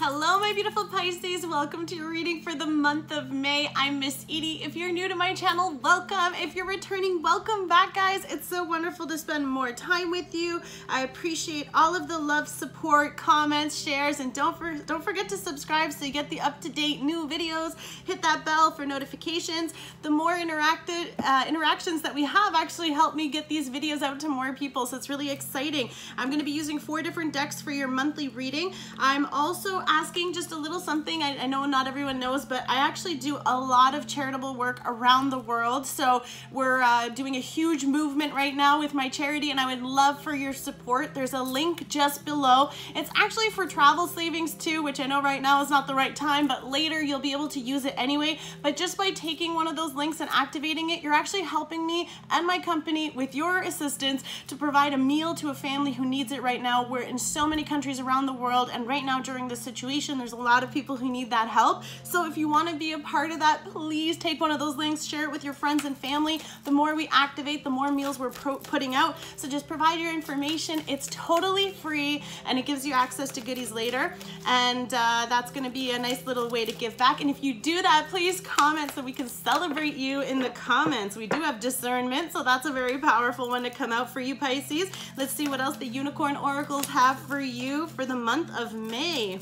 Hello, my beautiful Pisces. Welcome to your reading for the month of May. I'm Miss Edie. If you're new to my channel, welcome. If you're returning, welcome back, guys. It's so wonderful to spend more time with you. I appreciate all of the love, support, comments, shares, and don't forget to subscribe so you get the up-to-date new videos. Hit that bell for notifications. The more interactions that we have actually help me get these videos out to more people, so it's really exciting. I'm going to be using 4 different decks for your monthly reading. I'm also asking just a little something. I know not everyone knows, but I actually do a lot of charitable work around the world. So we're doing a huge movement right now with my charity, and I would love for your support. There's a link just below. It's actually for travel savings too, which I know right now is not the right time, but later you'll be able to use it anyway. But just by taking one of those links and activating it, you're actually helping me and my company with your assistance to provide a meal to a family who needs it right now. We're in so many countries around the world, and right now during this situation, there's a lot of people who need that help. So if you want to be a part of that, please take one of those links, share it with your friends and family. The more we activate, the more meals we're putting out. So just provide your information. It's totally free, and it gives you access to goodies later. And that's going to be a nice little way to give back. And if you do that, please comment so we can celebrate you in the comments. We do have discernment, so that's a very powerful one to come out for you, Pisces. Let's see what else the unicorn oracles have for you for the month of May.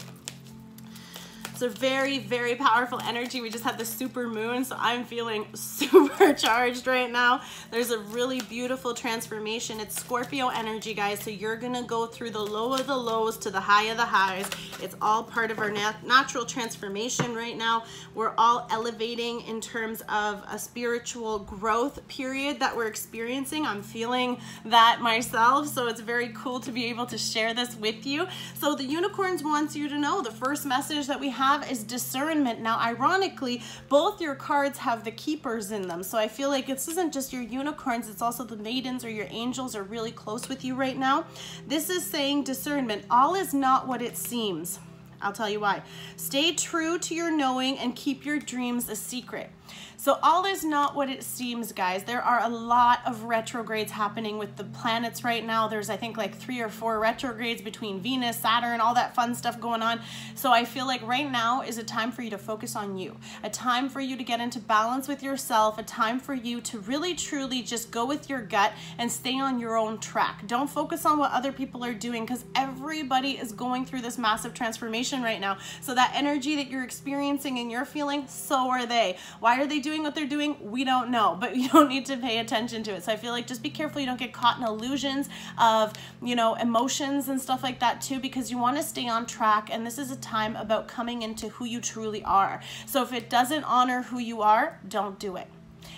It's a very, very powerful energy. We just had the super moon, so I'm feeling super charged right now. There's a really beautiful transformation. It's Scorpio energy, guys, so you're gonna go through the low of the lows to the high of the highs. It's all part of our natural transformation right now. We're all elevating in terms of a spiritual growth period that we're experiencing. I'm feeling that myself, so it's very cool to be able to share this with you. So the unicorns wants you to know the first message that we have is discernment. Now, ironically, both your cards have the keepers in them. So I feel like this isn't just your unicorns, it's also the maidens or your angels are really close with you right now. This is saying discernment. All is not what it seems. I'll tell you why. Stay true to your knowing and keep your dreams a secret. So all is not what it seems, guys. There are a lot of retrogrades happening with the planets right now. There's, I think, like 3 or 4 retrogrades between Venus, Saturn, all that fun stuff going on. So I feel like right now is a time for you to focus on you, a time for you to get into balance with yourself, a time for you to really, truly just go with your gut and stay on your own track. Don't focus on what other people are doing, because everybody is going through this massive transformation right now. So that energy that you're experiencing and you're feeling, so are they. Why are they doing what they're doing? We don't know, but you don't need to pay attention to it. So I feel like just be careful you don't get caught in illusions of, you know, emotions and stuff like that too, because you want to stay on track, and this is a time about coming into who you truly are. So if it doesn't honor who you are, don't do it.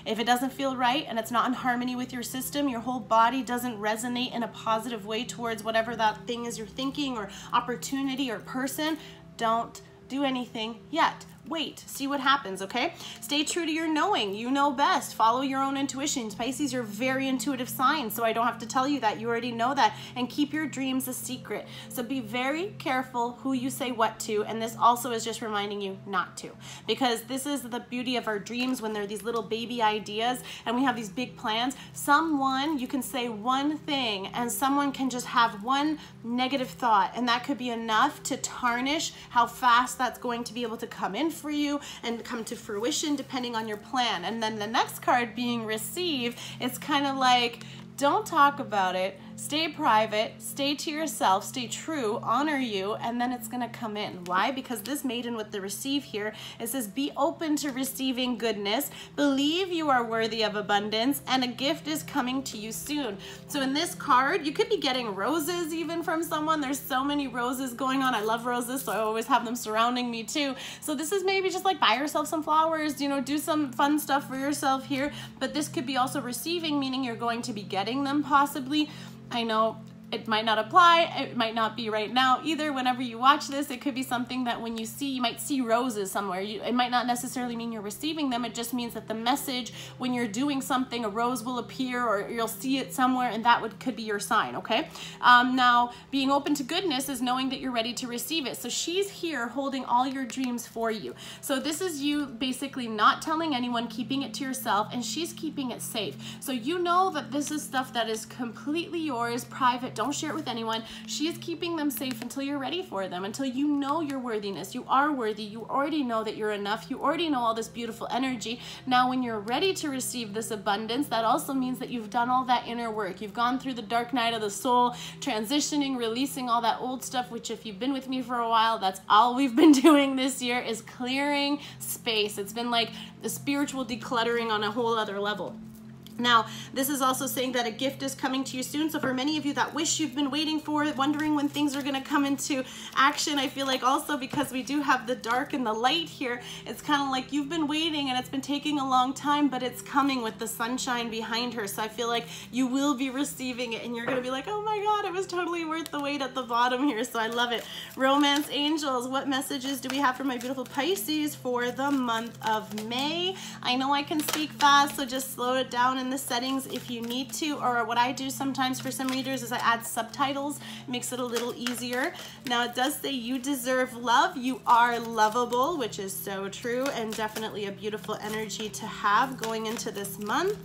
If it doesn't feel right and it's not in harmony with your system, your whole body doesn't resonate in a positive way towards whatever that thing is you're thinking or opportunity or person, don't do anything yet. Wait, see what happens, okay? Stay true to your knowing. You know best. Follow your own intuitions. Pisces, you're very intuitive sign, so I don't have to tell you that. You already know that. And keep your dreams a secret. So be very careful who you say what to, and this also is just reminding you not to. Because this is the beauty of our dreams when they're these little baby ideas and we have these big plans. You can say one thing and someone can just have one negative thought, and that could be enough to tarnish how fast that's going to be able to come in for you and come to fruition depending on your plan. And then the next card being receive, it's kind of like, don't talk about it, stay private, stay to yourself, stay true, honor you, and then it's gonna come in. Why? Because this maiden with the receive here, it says be open to receiving goodness, believe you are worthy of abundance, and a gift is coming to you soon. So in this card, you could be getting roses even from someone. There's so many roses going on. I love roses, so I always have them surrounding me too. So this is maybe just like buy yourself some flowers, you know, do some fun stuff for yourself here. But this could be also receiving, meaning you're going to be getting them possibly. I know it might not apply, it might not be right now either. Whenever you watch this, it could be something that when you see, you might see roses somewhere. It might not necessarily mean you're receiving them. It just means that the message, when you're doing something, a rose will appear or you'll see it somewhere, and that could be your sign, okay? Now, being open to goodness is knowing that you're ready to receive it. So she's here holding all your dreams for you. So this is you basically not telling anyone, keeping it to yourself, and she's keeping it safe. So you know that this is stuff that is completely yours, private. don't share it with anyone. She is keeping them safe until you're ready for them, until you know your worthiness. You are worthy. You already know that you're enough. You already know all this beautiful energy. Now, when you're ready to receive this abundance, that also means that you've done all that inner work. You've gone through the dark night of the soul, transitioning, releasing all that old stuff, which if you've been with me for a while, that's all we've been doing this year, is clearing space. It's been like the spiritual decluttering on a whole other level. Now, this is also saying that a gift is coming to you soon. So for many of you that wish you've been waiting for it, wondering when things are going to come into action, I feel like also because we do have the dark and the light here, it's kind of like you've been waiting and it's been taking a long time, but it's coming with the sunshine behind her. So I feel like you will be receiving it and you're going to be like, oh my God, it was totally worth the wait at the bottom here. So I love it. Romance angels, what messages do we have for my beautiful Pisces for the month of May? I know I can speak fast, so just slow it down in the settings if you need to, or what I do sometimes for some readers is I add subtitles. It makes it a little easier. Now it does say you deserve love, you are lovable, which is so true and definitely a beautiful energy to have going into this month.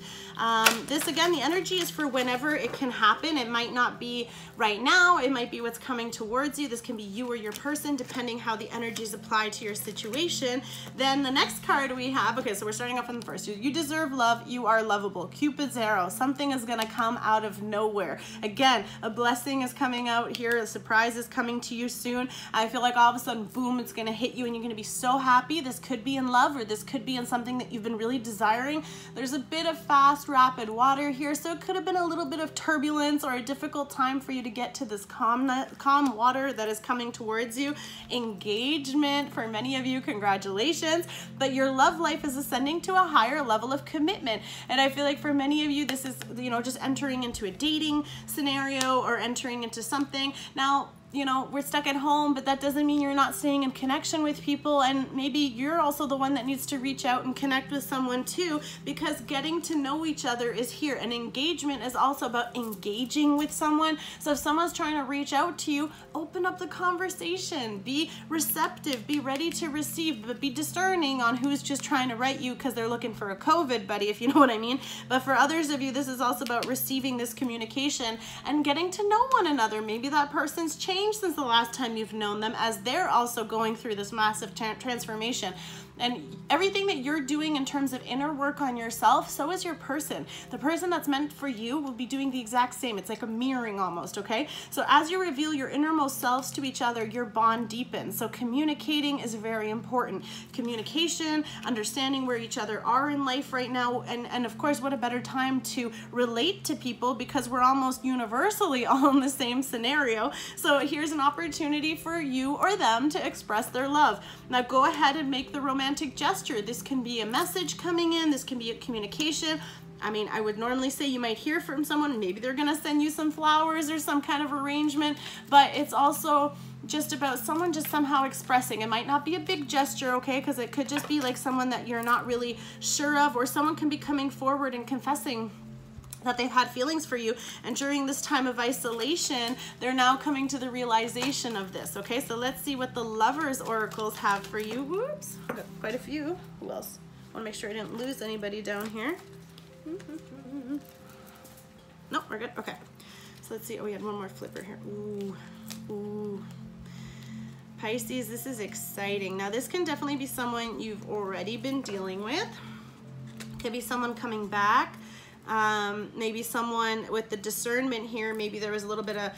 This again, the energy is for whenever it can happen. It might not be right now, it might be what's coming towards you. This can be you or your person depending how the energies apply to your situation. Then the next card we have, okay, so we're starting off on the first. You deserve love, you are lovable. Cupid's arrow, something is going to come out of nowhere. Again, a blessing is coming out here, a surprise is coming to you soon. I feel like all of a sudden, boom, it's going to hit you and you're going to be so happy. This could be in love or this could be in something that you've been really desiring. There's a bit of fast, rapid water here, so it could have been a little bit of turbulence or a difficult time for you to get to this calm water that is coming towards you. Engagement, for many of you, congratulations, but your love life is ascending to a higher level of commitment. And I feel like for many of you, this is, you know, just entering into a dating scenario or entering into something. Now, you know, we're stuck at home, but that doesn't mean you're not staying in connection with people. And maybe you're also the one that needs to reach out and connect with someone too, because getting to know each other is here. And engagement is also about engaging with someone. So if someone's trying to reach out to you, open up the conversation, be receptive, be ready to receive, but be discerning on who's just trying to write you because they're looking for a COVID buddy, if you know what I mean. But for others of you, this is also about receiving this communication and getting to know one another. Maybe that person's changed since the last time you've known them, as they're also going through this massive transformation. And everything that you're doing in terms of inner work on yourself, so is your person. The person that's meant for you will be doing the exact same. It's like a mirroring almost, okay? So as you reveal your innermost selves to each other, your bond deepens. So communicating is very important. Communication, understanding where each other are in life right now, and of course, what a better time to relate to people because we're almost universally all in the same scenario. So here's an opportunity for you or them to express their love. Now go ahead and make the romantic gesture. This can be a message coming in, this can be a communication. I mean, I would normally say you might hear from someone, maybe they're gonna send you some flowers or some kind of arrangement, but it's also just about someone just somehow expressing. It might not be a big gesture, okay, because it could just be like someone that you're not really sure of, or someone can be coming forward and confessing that they've had feelings for you, and during this time of isolation, they're now coming to the realization of this, okay? So let's see what the Lovers oracles have for you. Whoops, I've got quite a few. Who else? I wanna make sure I didn't lose anybody down here. No, we're good, okay. So let's see, oh, we had one more flipper here. Ooh, ooh. Pisces, this is exciting. Now this can definitely be someone you've already been dealing with. Could be someone coming back. Maybe someone with the discernment here, maybe there was a little bit of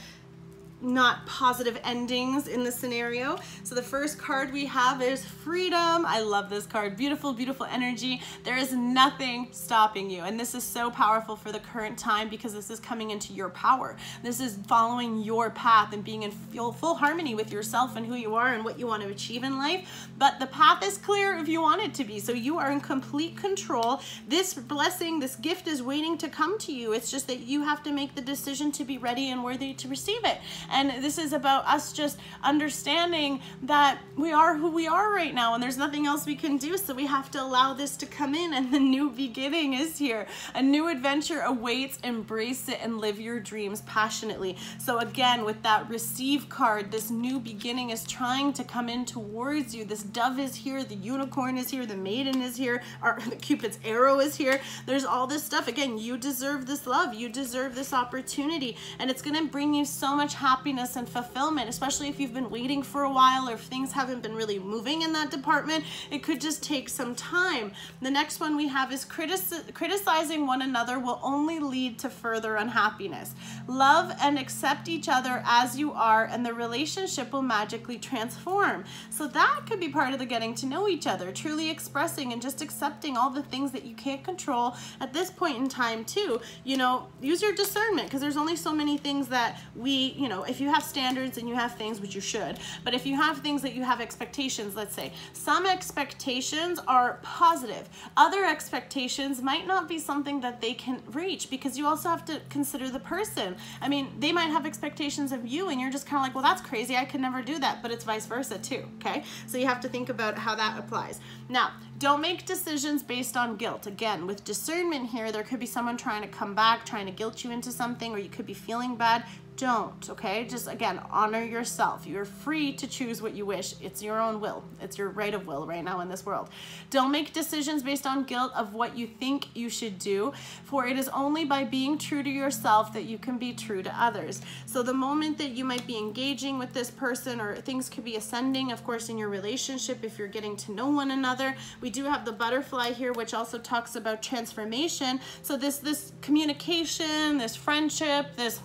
not positive endings in the scenario. So the first card we have is freedom. I love this card. Beautiful, beautiful energy. There is nothing stopping you. And this is so powerful for the current time because this is coming into your power. This is following your path and being in full harmony with yourself and who you are and what you want to achieve in life. But the path is clear if you want it to be. So you are in complete control. This blessing, this gift is waiting to come to you. It's just that you have to make the decision to be ready and worthy to receive it. And this is about us just understanding that we are who we are right now, and there's nothing else we can do. So we have to allow this to come in, and the new beginning is here. A new adventure awaits. Embrace it and live your dreams passionately. So again, with that receive card, this new beginning is trying to come in towards you. This dove is here, the unicorn is here, the maiden is here, or the Cupid's arrow is here. There's all this stuff. Again, you deserve this love, you deserve this opportunity, and it's going to bring you so much happiness and fulfillment, especially if you've been waiting for a while, or if things haven't been really moving in that department. It could just take some time. The next one we have is criticizing one another will only lead to further unhappiness. Love and accept each other as you are, and the relationship will magically transform. So that could be part of the getting to know each other, truly expressing and just accepting all the things that you can't control at this point in time too. You know, use your discernment, because there's only so many things that we, you know, if you have standards and you have things, which you should, but if you have things that you have expectations, let's say, some expectations are positive. Other expectations might not be something that they can reach, because you also have to consider the person. I mean, they might have expectations of you and you're just kind of like, well, that's crazy, I could never do that, but it's vice versa too, okay? So you have to think about how that applies. Now, don't make decisions based on guilt. Again, with discernment here, there could be someone trying to come back, trying to guilt you into something, or you could be feeling bad. Don't, okay? Just again, honor yourself. You're free to choose what you wish. It's your own will. It's your right of will right now in this world. Don't make decisions based on guilt of what you think you should do, for it is only by being true to yourself that you can be true to others. So the moment that you might be engaging with this person, or things could be ascending, of course, in your relationship, if you're getting to know one another. We do have the butterfly here, which also talks about transformation. So this communication, this friendship, this,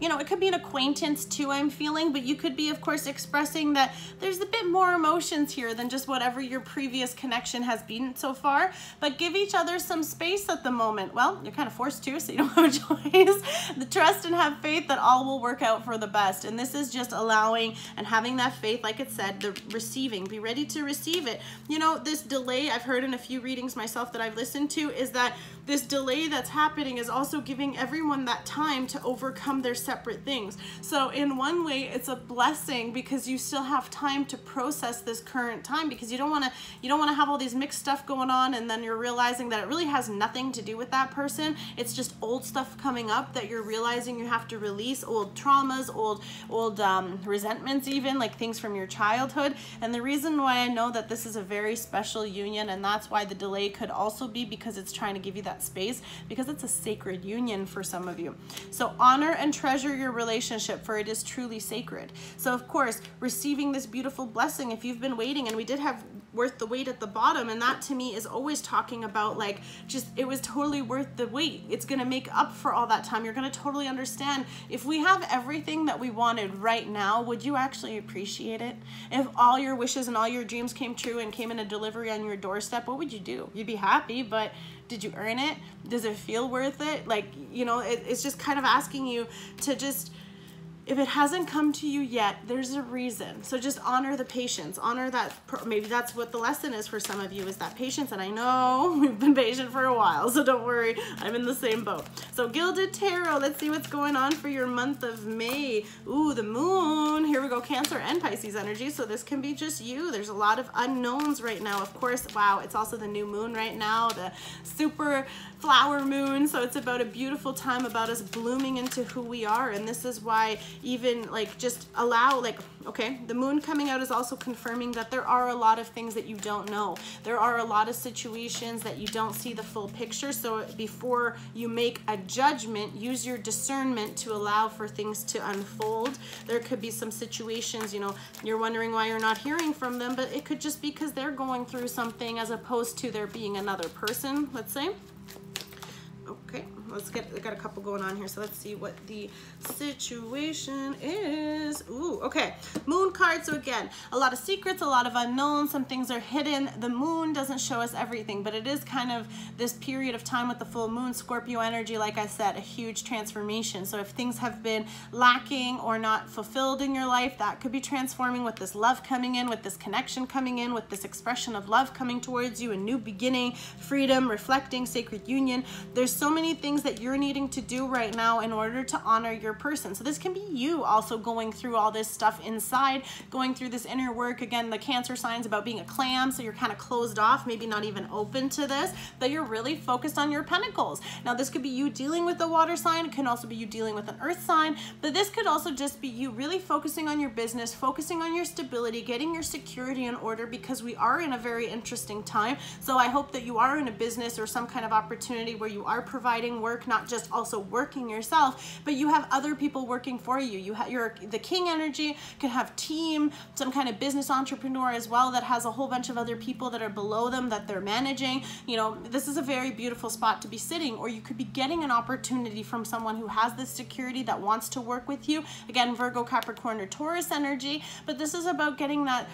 you know, it could be an acquaintance too, I'm feeling, but you could be, of course, expressing that there's a bit more emotions here than just whatever your previous connection has been so far. But give each other some space at the moment. Well, you're kind of forced to, so you don't have a choice. The trust and have faith that all will work out for the best. And this is just allowing and having that faith, like it said, the receiving. Be ready to receive it. You know, this delay, I've heard in a few readings myself that I've listened to, is that this delay that's happening is also giving everyone that time to overcome their separate things. So in one way, it's a blessing, because you still have time to process this current time, because you don't want to have all these mixed stuff going on, and then you're realizing that it really has nothing to do with that person. It's just old stuff coming up that you're realizing you have to release, old traumas, old resentments, even like things from your childhood. And the reason why I know that this is a very special union, and that's why the delay could also be because it's trying to give you that space, because it's a sacred union for some of you. So honor and treasure your relationship, for it is truly sacred. So of course, receiving this beautiful blessing, if you've been waiting, and we did have worth the wait at the bottom, and that to me is always talking about like, just, it was totally worth the wait. It's going to make up for all that time. You're going to totally understand. If we have everything that we wanted right now, would you actually appreciate it? If all your wishes and all your dreams came true and came in a delivery on your doorstep, what would you do? You'd be happy, but did you earn it? Does it feel worth it? Like, you know, it's just kind of asking you to just, if it hasn't come to you yet, there's a reason. So just honor the patience, honor that. Maybe that's what the lesson is for some of you, is that patience. And I know we've been patient for a while, so don't worry, I'm in the same boat. So Gilded Tarot, let's see what's going on for your month of May. Ooh, the moon. Here we go, Cancer and Pisces energy. So this can be just you. There's a lot of unknowns right now. Of course, wow, it's also the new moon right now, the super flower moon. So it's about a beautiful time, about us blooming into who we are. And this is why even like just allow, like, okay, the moon coming out is also confirming that there are a lot of things that you don't know. There are a lot of situations that you don't see the full picture. So before you make a judgment, use your discernment to allow for things to unfold. There could be some situations, you know, you're wondering why you're not hearing from them, but it could just be because they're going through something, as opposed to there being another person, let's say. Okay, I got a couple going on here, so let's see what the situation is. Ooh, okay, moon card. So again, a lot of secrets, a lot of unknowns, some things are hidden. The moon doesn't show us everything, but it is kind of this period of time with the full moon, Scorpio energy, like I said, a huge transformation. So if things have been lacking or not fulfilled in your life, that could be transforming with this love coming in, with this connection coming in, with this expression of love coming towards you, a new beginning, freedom, reflecting, sacred union. There's so many things that you're needing to do right now in order to honor your person. So this can be you also going through all this stuff inside, going through this inner work. Again, the Cancer sign's about being a clam, so you're kind of closed off, maybe not even open to this, but you're really focused on your pentacles. Now this could be you dealing with the water sign, it can also be you dealing with an earth sign, but this could also just be you really focusing on your business, focusing on your stability, getting your security in order, because we are in a very interesting time. So I hope that you are in a business or some kind of opportunity where you are providing work, not just also working yourself, but you have other people working for you. You're the king energy, could have team, some kind of business entrepreneur as well that has a whole bunch of other people that are below them that they're managing. You know, this is a very beautiful spot to be sitting, or you could be getting an opportunity from someone who has this security that wants to work with you. Again, Virgo, Capricorn, or Taurus energy, but this is about getting that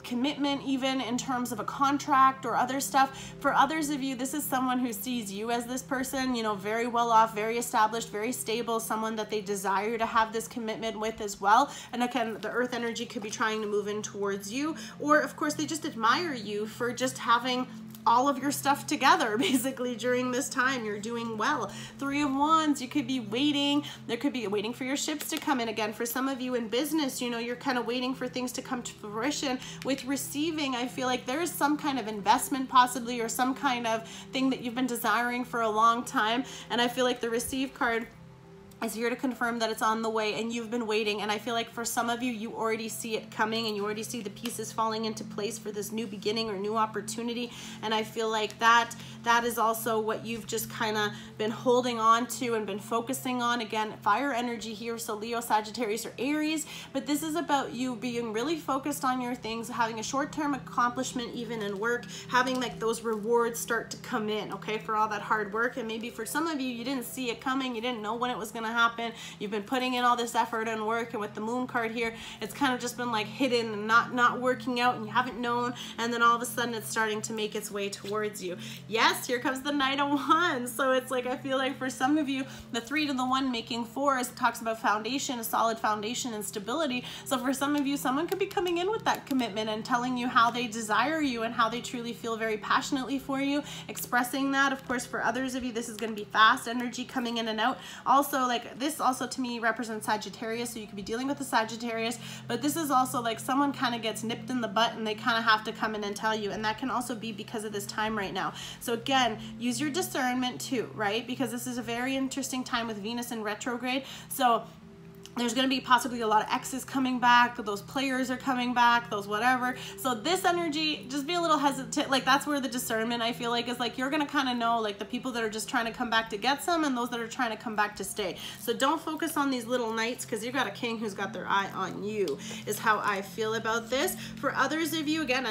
commitment, even in terms of a contract or other stuff. For others of you, this is someone who sees you as this person, you know, very well off, very established, very stable, someone that they desire to have this commitment with as well. And again, the earth energy could be trying to move in towards you, or of course they just admire you for just having all of your stuff together basically during this time. You're doing well. Three of Wands, you could be waiting. There could be waiting for your ships to come in. Again, for some of you in business, you know, you're kind of waiting for things to come to fruition. With receiving, I feel like there's some kind of investment possibly, or some kind of thing that you've been desiring for a long time. And I feel like the Receive card is here to confirm that it's on the way and you've been waiting. And I feel like for some of you, you already see it coming and you already see the pieces falling into place for this new beginning or new opportunity. And I feel like that is also what you've just kind of been holding on to and been focusing on. Again, fire energy here, so Leo, Sagittarius, or Aries, but this is about you being really focused on your things, having a short-term accomplishment even in work, having like those rewards start to come in, okay, for all that hard work. And maybe for some of you, you didn't see it coming, you didn't know when it was going to happen, you've been putting in all this effort and work, and with the Moon card here, it's kind of just been like hidden and not working out, and you haven't known, and then all of a sudden it's starting to make its way towards you. Yes, here comes the Knight of Wands. So it's like, I feel like for some of you, the 3 to the 1 making 4 talks about foundation, a solid foundation and stability. So for some of you, someone could be coming in with that commitment and telling you how they desire you and how they truly feel very passionately for you, expressing that. Of course, for others of you, this is going to be fast energy coming in and out. Also, like this also to me represents Sagittarius, so you could be dealing with a Sagittarius, but this is also like someone kind of gets nipped in the butt and they kind of have to come in and tell you, and that can also be because of this time right now. So again, use your discernment too, right? Because this is a very interesting time with Venus in retrograde. So there's going to be possibly a lot of exes coming back, those players are coming back, those whatever. So this energy, just be a little hesitant. Like that's where the discernment, I feel like, is like you're going to kind of know like the people that are just trying to come back to get some and those that are trying to come back to stay. So don't focus on these little knights, because you got a king who's got their eye on you, is how I feel about this. For others of you, again,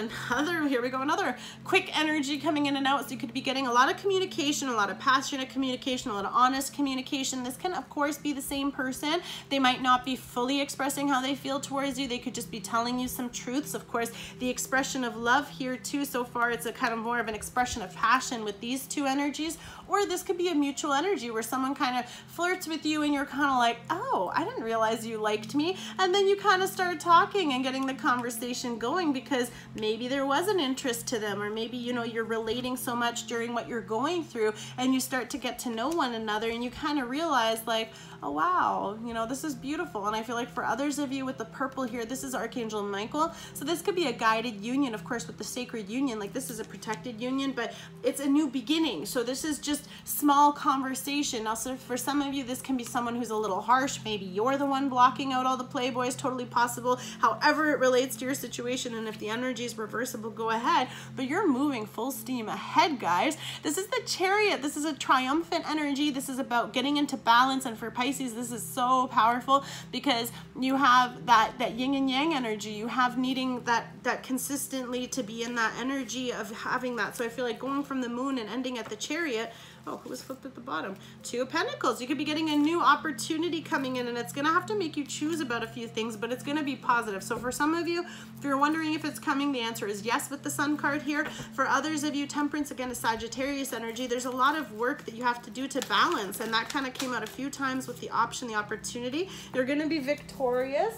here we go, another quick energy coming in and out. So you could be getting a lot of communication, a lot of passionate communication, a lot of honest communication. This can of course be the same person. They might not be fully expressing how they feel towards you. They could just be telling you some truths. Of course, the expression of love here too, so far it's a kind of more of an expression of passion with these two energies. Or this could be a mutual energy where someone kind of flirts with you and you're kind of like, oh, I didn't realize you liked me. And then you kind of start talking and getting the conversation going because maybe there was an interest to them, or maybe, you know, you're relating so much during what you're going through and you start to get to know one another and you kind of realize like, oh wow, you know, this is beautiful. And I feel like for others of you with the purple here, this is Archangel Michael. So this could be a guided union, of course, with the sacred union. Like this is a protected union, but it's a new beginning. So this is just small conversation. Also, for some of you, this can be someone who's a little harsh. Maybe you're the one blocking out all the playboys, totally possible. However it relates to your situation, and if the energy is reversible, go ahead. But you're moving full steam ahead, guys. This is the Chariot. This is a triumphant energy. This is about getting into balance, and for Pisces, this is so powerful because you have that yin and yang energy. You have needing that consistently to be in that energy of having that. So I feel like going from the Moon and ending at the Chariot. Oh, who was flipped at the bottom? 2 of Pentacles. You could be getting a new opportunity coming in, and it's going to have to make you choose about a few things, but it's going to be positive. So for some of you, if you're wondering if it's coming, the answer is yes with the Sun card here. For others of you, Temperance, again, a Sagittarius energy. There's a lot of work that you have to do to balance, and that kind of came out a few times with the option, the opportunity. You're going to be victorious.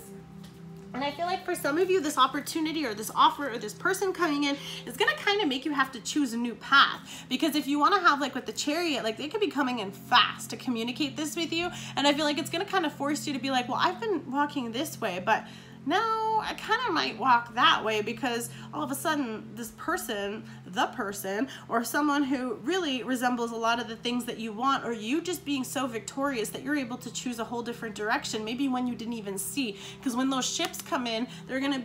And I feel like for some of you, this opportunity or this offer or this person coming in is gonna kind of make you have to choose a new path. Because if you wanna have like with the Chariot, like they could be coming in fast to communicate this with you. And I feel like it's gonna kind of force you to be like, well, I've been walking this way, but now I kind of might walk that way, because all of a sudden this person, the person, or someone who really resembles a lot of the things that you want, or you just being so victorious that you're able to choose a whole different direction, maybe one you didn't even see. Because when those ships come in, you're gonna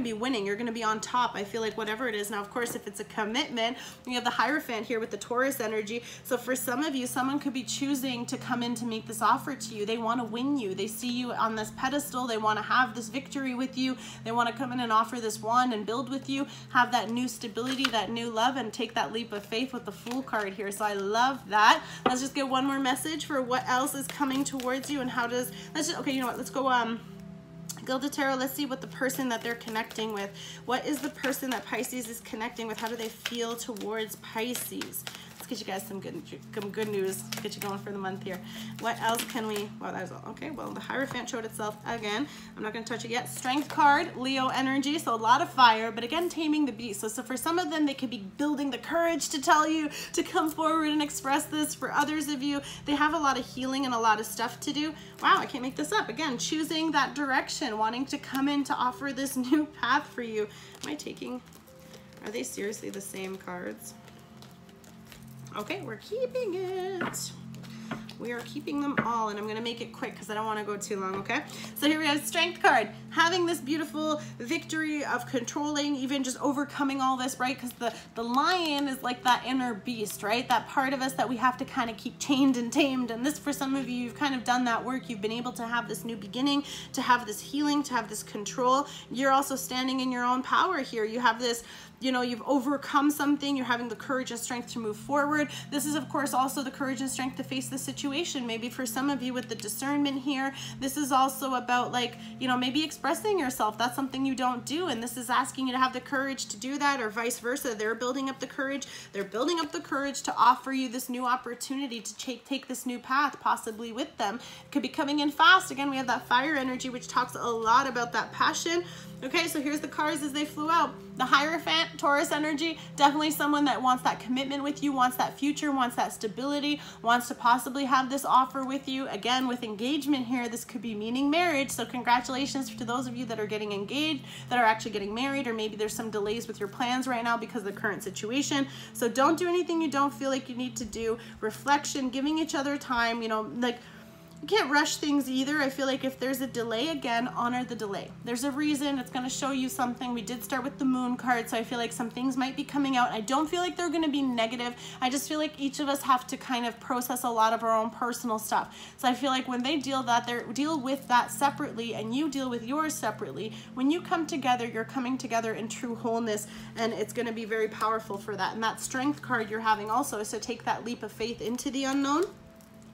be winning, you're gonna be on top. I feel like whatever it is. Now, of course, if it's a commitment, you have the Hierophant here with the Taurus energy. So for some of you, someone could be choosing to come in to make this offer to you. They want to win you. They see you on this pedestal. They want to have this victory with you. They want to come in and offer this wand and build with you, have that new stability, that new love, and take that leap of faith with the Fool card here. So I love that. Let's just get one more message for what else is coming towards you, and how does, okay, you know what, let's go Gilded Tarot. Let's see what the person that they're connecting with. What is the person that Pisces is connecting with? How do they feel towards Pisces? Let's get you guys some good news. Get you going for the month here. What else can we, well, that was all. Okay, well, the Hierophant showed itself again. I'm not going to touch it yet. Strength card, Leo energy, so a lot of fire, but again, taming the beast. So for some of them, they could be building the courage to tell you to come forward and express this. For others of you, they have a lot of healing and a lot of stuff to do. Wow, I can't make this up. Again, choosing that direction, wanting to come in to offer this new path for you. Am I taking, are they seriously the same cards? Okay, we're keeping it. We are keeping them all, and I'm going to make it quick because I don't want to go too long, okay? So here we have Strength card, having this beautiful victory of controlling, even just overcoming all this, right? Because the lion is like that inner beast, right? That part of us that we have to kind of keep chained and tamed. And this, for some of you, you've kind of done that work. You've been able to have this new beginning, to have this healing, to have this control. You're also standing in your own power here. You have this, you know, you've overcome something. You're having the courage and strength to move forward. This is, of course, also the courage and strength to face the situation. Maybe for some of you with the discernment here, this is also about, like, you know, maybe expressing yourself. That's something you don't do, and this is asking you to have the courage to do that, or vice versa. They're building up the courage. They're building up the courage to offer you this new opportunity to take this new path, possibly with them. It could be coming in fast. Again, we have that fire energy, which talks a lot about that passion. Okay, so here's the cards as they flew out. The Hierophant, Taurus energy, definitely someone that wants that commitment with you, wants that future, wants that stability, wants to possibly have this offer with you. Again, with engagement here, this could be meaning marriage. So congratulations to those of you that are getting engaged, that are actually getting married, or maybe there's some delays with your plans right now because of the current situation. So don't do anything you don't feel like you need to do. Reflection, giving each other time, you know, like, you can't rush things either. I feel like if there's a delay, again, honor the delay. There's a reason. It's going to show you something. We did start with the Moon card, so I feel like some things might be coming out. I don't feel like they're going to be negative. I just feel like each of us have to kind of process a lot of our own personal stuff. So I feel like when they deal with that separately, and you deal with yours separately, when you come together, you're coming together in true wholeness, and it's going to be very powerful for that. And that Strength card you're having also is to take that leap of faith into the unknown.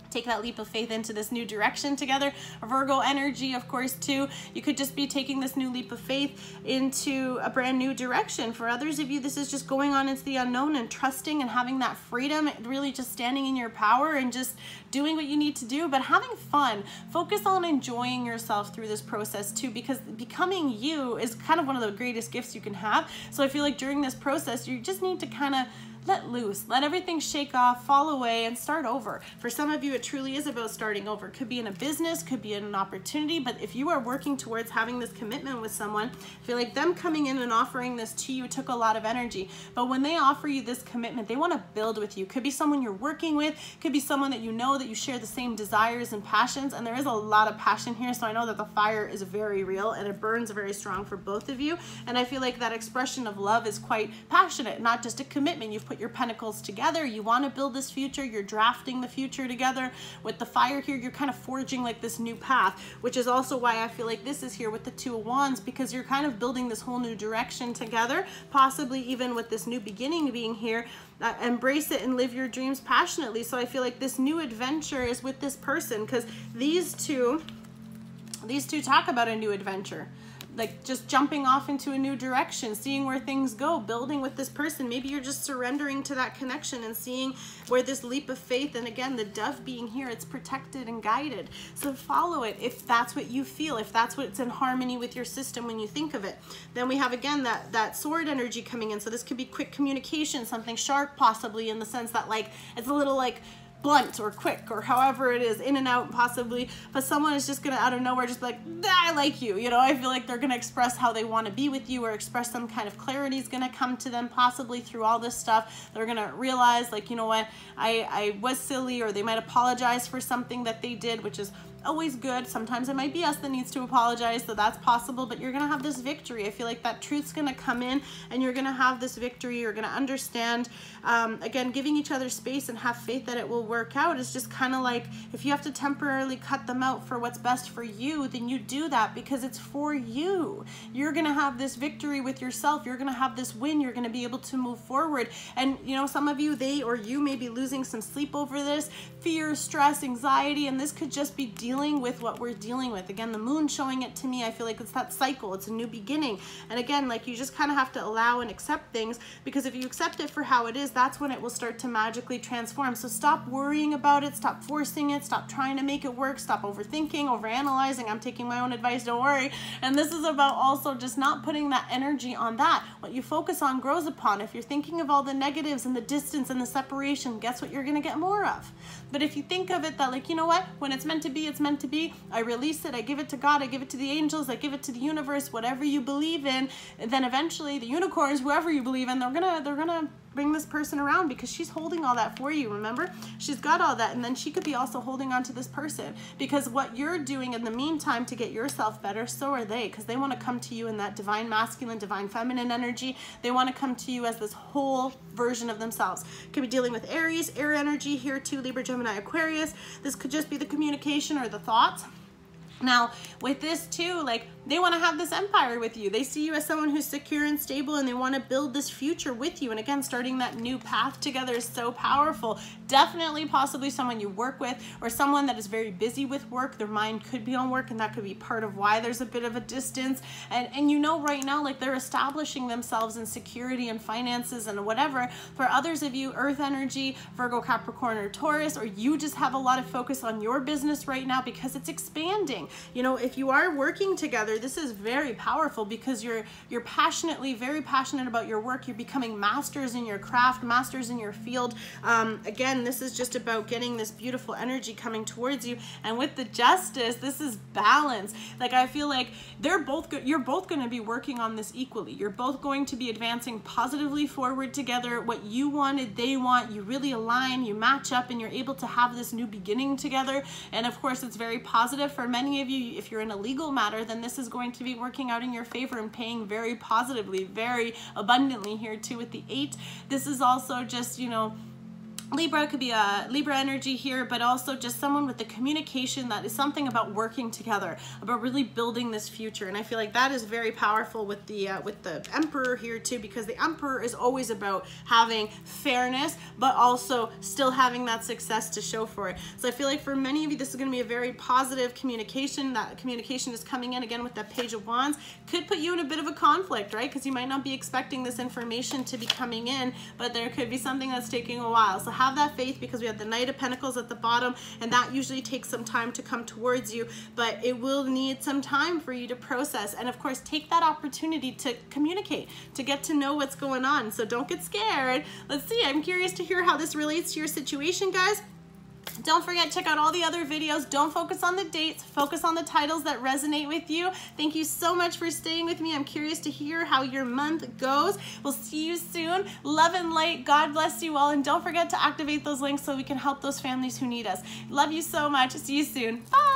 Take that leap of faith into this new direction together. Virgo energy, of course, too. You could just be taking this new leap of faith into a brand new direction. For others of you, this is just going on into the unknown and trusting and having that freedom, really just standing in your power and just doing what you need to do, but having fun. Focus on enjoying yourself through this process too, because becoming you is kind of one of the greatest gifts you can have. So I feel like during this process, you just need to kind of let loose, let everything shake off, fall away, and start over. For some of you, it truly is about starting over. Could be in a business, could be in an opportunity, but if you are working towards having this commitment with someone, I feel like them coming in and offering this to you took a lot of energy. But when they offer you this commitment, they want to build with you. Could be someone you're working with, could be someone that you know that you share the same desires and passions, and there is a lot of passion here, so I know that the fire is very real and it burns very strong for both of you. And I feel like that expression of love is quite passionate, not just a commitment. You've put your pentacles together. You want to build this future. You're drafting the future together. With the fire here, you're kind of forging like this new path, which is also why I feel like this is here with the Two of Wands, because you're kind of building this whole new direction together, possibly even with this new beginning being here. Embrace it and live your dreams passionately. So I feel like this new adventure is with this person, because these two talk about a new adventure. like just jumping off into a new direction, seeing where things go, building with this person. Maybe you're just surrendering to that connection and seeing where this leap of faith, and again, the dove being here, it's protected and guided. So follow it if that's what you feel, if that's what's in harmony with your system when you think of it. Then we have again that sword energy coming in. So this could be quick communication, something sharp possibly, in the sense that like it's a little like blunt or quick or however it is, in and out possibly, but someone is just gonna out of nowhere just like, I like you, you know. I feel like they're gonna express how they want to be with you, or express some kind of clarity is gonna come to them possibly through all this stuff. They're gonna realize like, you know what, I was silly, or they might apologize for something that they did, which is always good. Sometimes it might be us that needs to apologize, so that's possible, but you're gonna have this victory. I feel like that truth's gonna come in and you're gonna have this victory. You're gonna understand, again, giving each other space and have faith that it will work out is just kind of like, if you have to temporarily cut them out for what's best for you, then you do that because it's for you. You're gonna have this victory with yourself. You're gonna have this win. You're gonna be able to move forward. And you know, some of you, they or you may be losing some sleep over this, fear, stress, anxiety, and this could just be dealing with what we're dealing with. Again, the moon showing it to me, I feel like it's that cycle, it's a new beginning. And again, like, you just kind of have to allow and accept things, because if you accept it for how it is, that's when it will start to magically transform. So stop worrying about it, stop forcing it, stop trying to make it work, stop overthinking, overanalyzing. I'm taking my own advice, don't worry. And this is about also just not putting that energy on that. What you focus on grows upon. If you're thinking of all the negatives and the distance and the separation, guess what you're gonna get more of? But if you think of it that like, you know what, when it's meant to be, it's meant to be. I release it, I give it to God, I give it to the angels, I give it to the universe, whatever you believe in. And then eventually the unicorns, whoever you believe in, they're gonna bring this person around, because she's holding all that for you. Remember, she's got all that, and then she could be also holding on to this person, because what you're doing in the meantime to get yourself better, so are they, because they want to come to you in that divine masculine, divine feminine energy. They want to come to you as this whole version of themselves. Could be dealing with Aries, air energy here too, Libra, Gemini, Aquarius. This could just be the communication or the thoughts. Now, with this too, like, they want to have this empire with you. They see you as someone who's secure and stable, and they want to build this future with you. And again, starting that new path together is so powerful. Definitely, possibly someone you work with, or someone that is very busy with work. Their mind could be on work, and that could be part of why there's a bit of a distance. And you know, right now, like, they're establishing themselves in security and finances and whatever. For others of you, Earth energy, Virgo, Capricorn, or Taurus, or you just have a lot of focus on your business right now because it's expanding. You know, if you are working together, this is very powerful, because you're passionately, very passionate about your work. You're becoming masters in your craft, masters in your field. Again, this is just about getting this beautiful energy coming towards you. And with the Justice, this is balance. Like, I feel like you're both going to be working on this equally. You're both going to be advancing positively forward together. What you wanted, they want. You really align, you match up, and you're able to have this new beginning together. And of course, it's very positive for many of you. If you're in a legal matter, then this is going to be working out in your favor and paying very positively, very abundantly here too with the 8. This is also just, you know, Libra could be a Libra energy here, but also just someone with the communication that is something about working together, about really building this future. And I feel like that is very powerful with the Emperor here too, because the Emperor is always about having fairness, but also still having that success to show for it. So I feel like for many of you, this is going to be a very positive communication. That communication is coming in again with that Page of Wands. Could put you in a bit of a conflict, right? Because you might not be expecting this information to be coming in, but there could be something that's taking a while. So have that faith, because we have the Knight of Pentacles at the bottom, and that usually takes some time to come towards you, but it will need some time for you to process. And of course, take that opportunity to communicate, to get to know what's going on. So don't get scared. Let's see. I'm curious to hear how this relates to your situation, guys. Don't forget, check out all the other videos. Don't focus on the dates, focus on the titles that resonate with you. Thank you so much for staying with me. I'm curious to hear how your month goes. We'll see you soon. Love and light. God bless you all. And don't forget to activate those links so we can help those families who need us. Love you so much. See you soon. Bye.